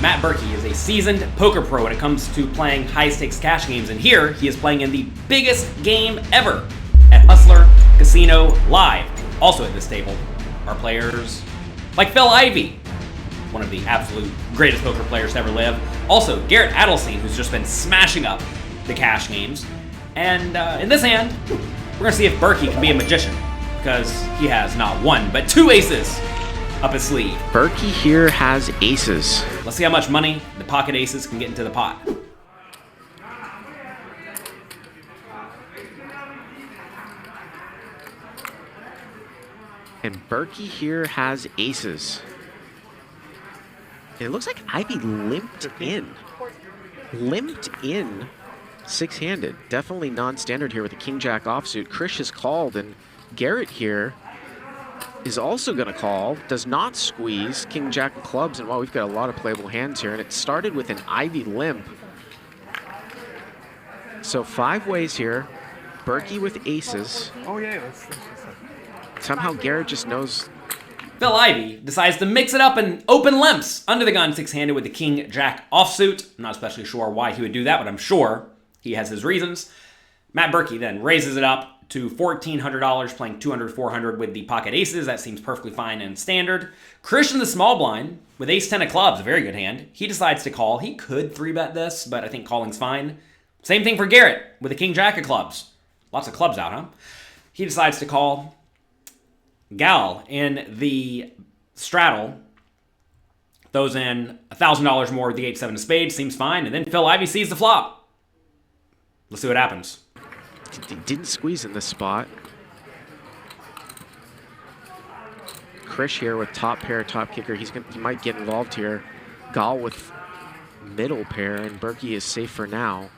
Matt Berkey is a seasoned poker pro when it comes to playing high-stakes cash games, and here he is playing in the biggest game ever at Hustler Casino Live. Also at this table are players like Phil Ivey, one of the absolute greatest poker players to ever live. Also, Garrett Adelstein, who's just been smashing up the cash games. And in this hand, we're going to see if Berkey can be a magician, because he has not one, but two aces up his sleeve. Berkey here has aces. Let's see how much money the pocket aces can get into the pot. And Berkey here has aces. And it looks like Ivy limped in. Limped in six-handed. Definitely non-standard here with the king-jack offsuit. Krish has called, and Garrett here is also going to call. Does not squeeze. King-jack of clubs, and wow, we've got a lot of playable hands here. And it started with an Ivy limp. So 5 ways here. Berkey with aces. Oh, yeah. Somehow Garrett just knows. Phil Ivey decides to mix it up and open limps under the gun six-handed with the king-jack offsuit. I'm not especially sure why he would do that, but I'm sure he has his reasons. Matt Berkey then raises it up to $1,400, playing 200, 400 with the pocket aces. That seems perfectly fine and standard. Christian the small blind with ace-10 of clubs, a very good hand. He decides to call. He could 3-bet this, but I think calling's fine. Same thing for Garrett with the king-jack of clubs. Lots of clubs out, huh? He decides to call. Gal in the straddle throws in $1,000 more with the 8-7 of spades. Seems fine. And then Phil Ivey sees the flop. Let's see what happens. He didn't squeeze in this spot. Krish here with top pair, top kicker. He might get involved here. Gal with middle pair, and Berkey is safe for now.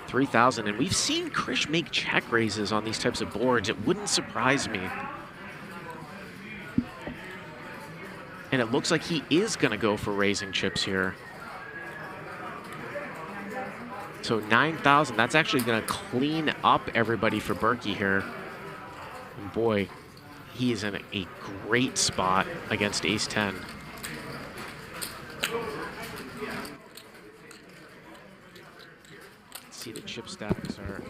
$3,000, and we've seen Krish make check raises on these types of boards. It wouldn't surprise me. And it looks like he is going to go for raising chips here. So 9,000, that's actually going to clean up everybody for Berkey here. And boy, he is in a great spot against ace-10. See the chip stacks are.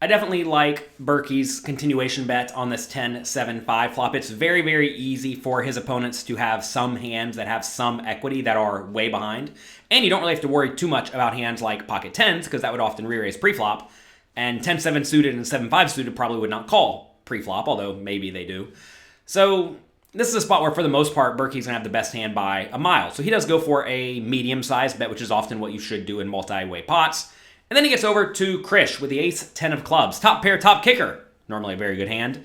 I definitely like Berkey's continuation bet on this 10-7-5 flop. It's very, very easy for his opponents to have some hands that have some equity that are way behind. And you don't really have to worry too much about hands like pocket 10s, because that would often re-raise pre-flop. And 10-7 suited and 7-5 suited probably would not call pre-flop, although maybe they do. So this is a spot where, for the most part, Berkey's going to have the best hand by a mile. So he does go for a medium-sized bet, which is often what you should do in multi-way pots. And then he gets over to Krish with the ace-10 of clubs. Top pair, top kicker. Normally a very good hand.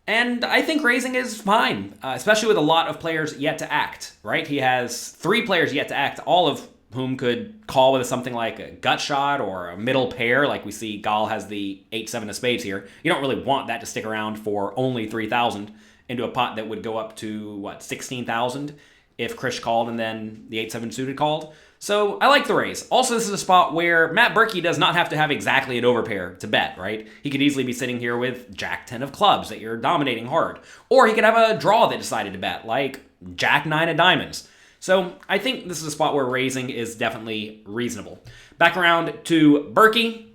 And I think raising is fine, especially with a lot of players yet to act, right? He has 3 players yet to act, all of whom could call with something like a gut shot or a middle pair, like we see Gal has the 8-7 of spades here. You don't really want that to stick around for only 3,000 into a pot that would go up to, what, 16,000 if Krish called and then the 8-7 suited called. So I like the raise. Also, this is a spot where Matt Berkey does not have to have exactly an overpair to bet, right? He could easily be sitting here with Jack-10 of clubs that you're dominating hard. Or he could have a draw that decided to bet, like Jack-9 of diamonds. So I think this is a spot where raising is definitely reasonable. Back around to Berkey.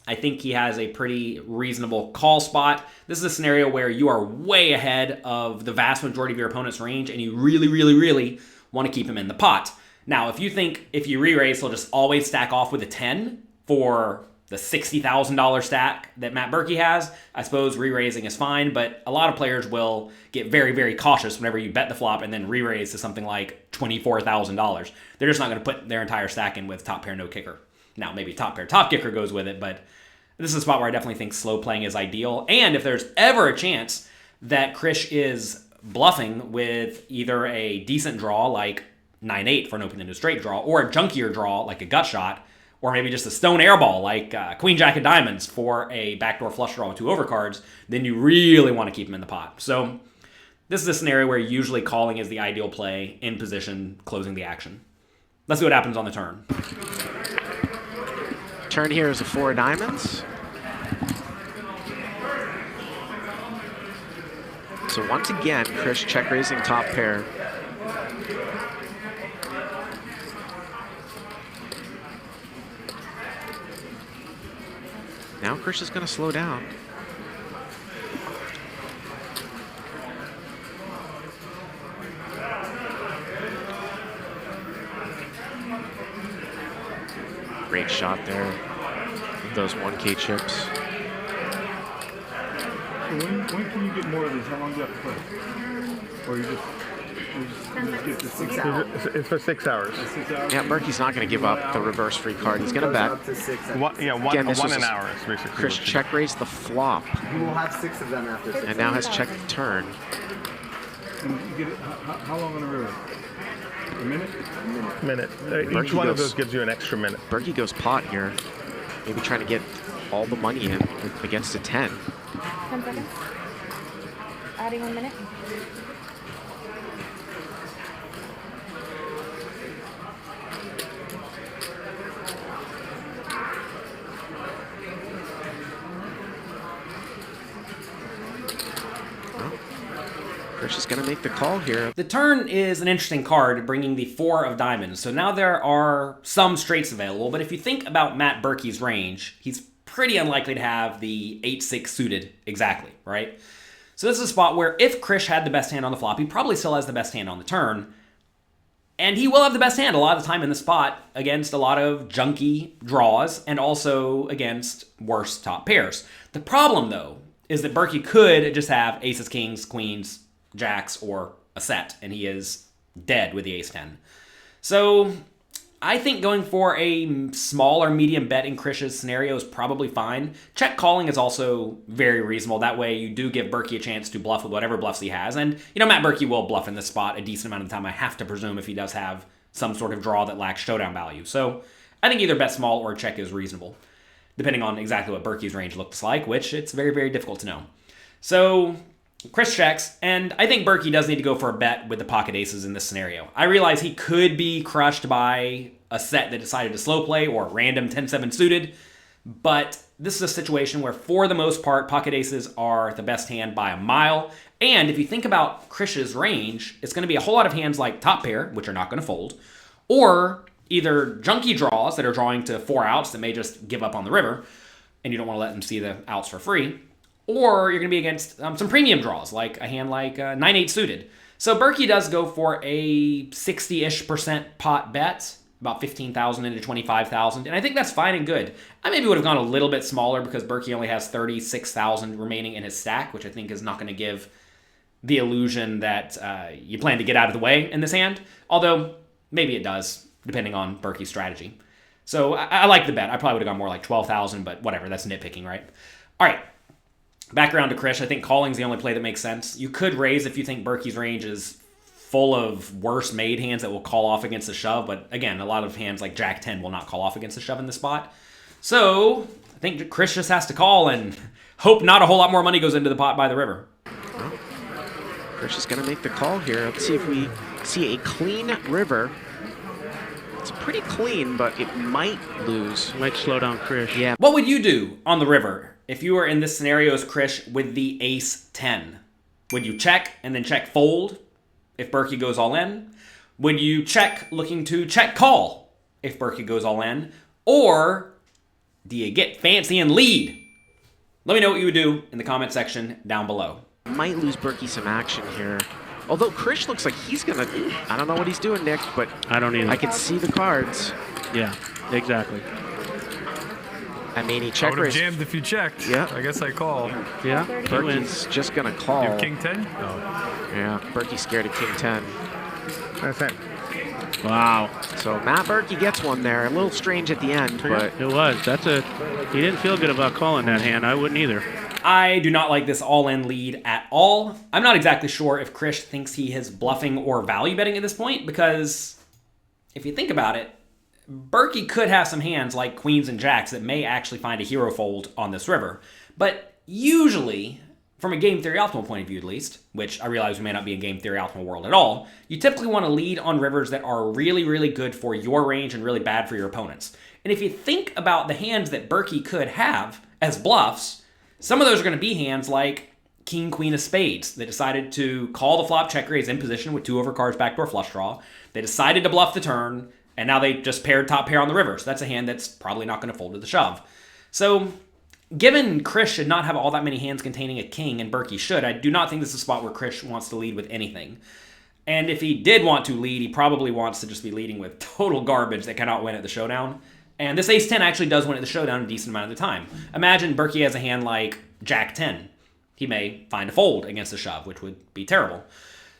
I think he has a pretty reasonable call spot. This is a scenario where you are way ahead of the vast majority of your opponent's range, and you really, really, really want to keep him in the pot. Now, if you think if you re-raise, he'll just always stack off with a 10 for the $60,000 stack that Matt Berkey has, I suppose re-raising is fine, but a lot of players will get very, very cautious whenever you bet the flop and then re-raise to something like $24,000. They're just not going to put their entire stack in with top pair, no kicker. Now, maybe top pair, top kicker goes with it, but this is a spot where I definitely think slow playing is ideal. And if there's ever a chance that Krish is bluffing with either a decent draw like 9-8 for an open into straight draw, or a junkier draw like a gut shot, or maybe just a stone airball like Queen Jack of diamonds for a backdoor flush draw with 2 overcards, then you really want to keep him in the pot. So this is a scenario where usually calling is the ideal play in position, closing the action. Let's see what happens on the turn. Turn here is a 4 of diamonds. So once again, Chris check raising top pair. Now Chris is going to slow down. Great shot there with those 1K chips. When can you get more of these? How long do you have to play? Or you just get the 6 hours? It's for 6 hours. 6 hours? Yeah, Berkey's not going to give up the reverse free card. He's going to bet. Again, this was an hour. Basically. Chris check raised the flop. He will have 6 of them after 6 And now has checked the turn. And you get it, how long on the river? A minute? A minute. Each Berkey one of goes- those gives you an extra minute. Berkey goes pot here. Maybe trying to get all the money in against a 10. 10 seconds. Adding 1 minute. Chris is going to make the call here. The turn is an interesting card, bringing the 4 of diamonds. So now there are some straights available, but if you think about Matt Berkey's range, he's pretty unlikely to have the 8-6 suited exactly, right? So this is a spot where if Krish had the best hand on the flop, he probably still has the best hand on the turn. And he will have the best hand a lot of the time in the spot against a lot of junky draws and also against worse top pairs. The problem, though, is that Berkey could just have aces, kings, queens, jacks, or a set, and he is dead with the ace-10. So I think going for a small or medium bet in Krish's scenario is probably fine. Check calling is also very reasonable. That way you do give Berkey a chance to bluff with whatever bluffs he has. And, you know, Matt Berkey will bluff in this spot a decent amount of the time, I have to presume, if he does have some sort of draw that lacks showdown value. So I think either bet small or check is reasonable, depending on exactly what Berkey's range looks like, which it's very, very difficult to know. So Krish checks, and I think Berkey does need to go for a bet with the pocket aces in this scenario. I realize he could be crushed by a set that decided to slow play or random 10-7 suited, but this is a situation where, for the most part, pocket aces are the best hand by a mile. And if you think about Krish's range, it's going to be a whole lot of hands like top pair, which are not going to fold, or either junky draws that are drawing to 4 outs that may just give up on the river, and you don't want to let them see the outs for free. Or you're going to be against some premium draws, like a hand like 9-8 suited. So Berkey does go for a 60-ish% pot bet, about 15,000 into 25,000, and I think that's fine and good. I maybe would have gone a little bit smaller because Berkey only has 36,000 remaining in his stack, which I think is not going to give the illusion that you plan to get out of the way in this hand, although maybe it does, depending on Berkey's strategy. So I like the bet. I probably would have gone more like 12,000, but whatever, that's nitpicking, right? All right. Back around to Krish, I think calling's the only play that makes sense. You could raise if you think Berkey's range is full of worse made hands that will call off against the shove, but again, a lot of hands like Jack 10 will not call off against the shove in this spot. So I think Krish just has to call and hope not a whole lot more money goes into the pot by the river. Well, Krish is going to make the call here. Let's see if we see a clean river. It's pretty clean, but it might lose. Might slow down Krish. Yeah. What would you do on the river if you were in this scenario as Krish with the ace-10? Would you check and then check fold if Berkey goes all in? Would you check looking to check call if Berkey goes all in? Or do you get fancy and lead? Let me know what you would do in the comment section down below. Might lose Berkey some action here. Although Krish looks like he's going to... I don't know what he's doing, Nick, but I don't either. I can see the cards. Yeah, exactly. I mean, he I check would have raised. jammed if you checked. Yeah. I guess I call. Yeah, he wins. Berkey's just going to call. You have king 10? No. Yeah, Berkey's scared of king 10. That's it. Wow. So Matt Berkey gets one there. A little strange at the end, but It was. He didn't feel good about calling that hand. I wouldn't either. I do not like this all-in lead at all. I'm not exactly sure if Krish thinks he is bluffing or value betting at this point, because if you think about it, Berkey could have some hands like queens and jacks that may actually find a hero fold on this river. But usually, from a game theory optimal point of view at least, which I realize we may not be in game theory optimal world at all, you typically want to lead on rivers that are really, really good for your range and really bad for your opponents. And if you think about the hands that Berkey could have as bluffs, some of those are going to be hands like King, Queen of Spades. They decided to call the flop check raise in position with 2 overcards backdoor flush draw. They decided to bluff the turn, and now they just paired top pair on the river. So that's a hand that's probably not going to fold to the shove. So given Chris should not have all that many hands containing a king, and Berkey should, I do not think this is a spot where Chris wants to lead with anything. And if he did want to lead, he probably wants to just be leading with total garbage that cannot win at the showdown. And this ace-10 actually does win at the showdown a decent amount of the time. Imagine Berkey has a hand like jack-10. He may find a fold against a shove, which would be terrible.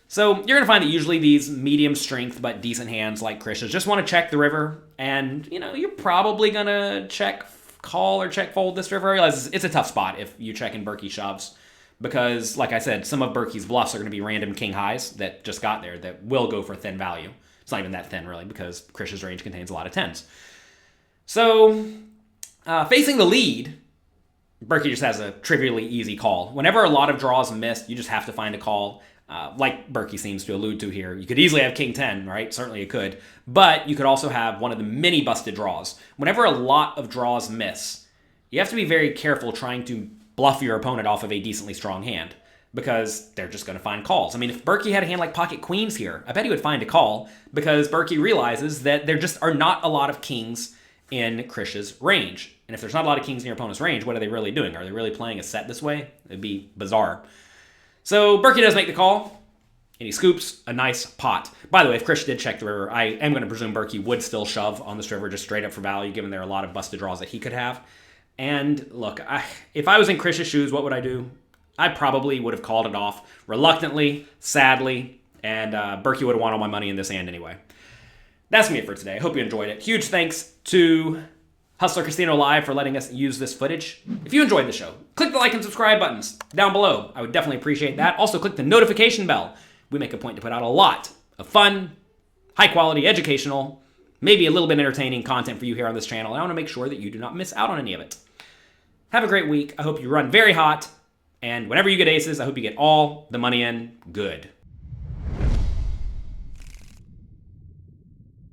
So you're going to find that usually these medium strength but decent hands like Chris's just want to check the river. And, you're probably going to check call or check fold this river. I realize it's a tough spot if you check in Berkey shoves. Because, like I said, some of Berkey's bluffs are going to be random king highs that just got there that will go for thin value. It's not even that thin, really, because Chris's range contains a lot of 10s. So, facing the lead, Berkey just has a trivially easy call. Whenever a lot of draws miss, you just have to find a call. Like Berkey seems to allude to here. You could easily have king 10, right? Certainly you could. But you could also have one of the many busted draws. Whenever a lot of draws miss, you have to be very careful trying to bluff your opponent off of a decently strong hand, because they're just going to find calls. I mean, if Berkey had a hand like pocket queens here, I bet he would find a call, because Berkey realizes that there just are not a lot of kings in Krish's range. And if there's not a lot of kings in your opponent's range, what are they really doing? Are they really playing a set this way? It'd be bizarre. So Berkey does make the call, and he scoops a nice pot. By the way, if Krish did check the river, I am going to presume Berkey would still shove on this river just straight up for value, given there are a lot of busted draws that he could have. And look, if I was in Krish's shoes, what would I do? I probably would have called it off reluctantly, sadly, and Berkey would have won all my money in this hand anyway. That's me for today. I hope you enjoyed it. Huge thanks to Hustler Casino Live for letting us use this footage. If you enjoyed the show, click the like and subscribe buttons down below. I would definitely appreciate that. Also, click the notification bell. We make a point to put out a lot of fun, high-quality, educational, maybe a little bit entertaining content for you here on this channel. I want to make sure that you do not miss out on any of it. Have a great week. I hope you run very hot. And whenever you get aces, I hope you get all the money in good.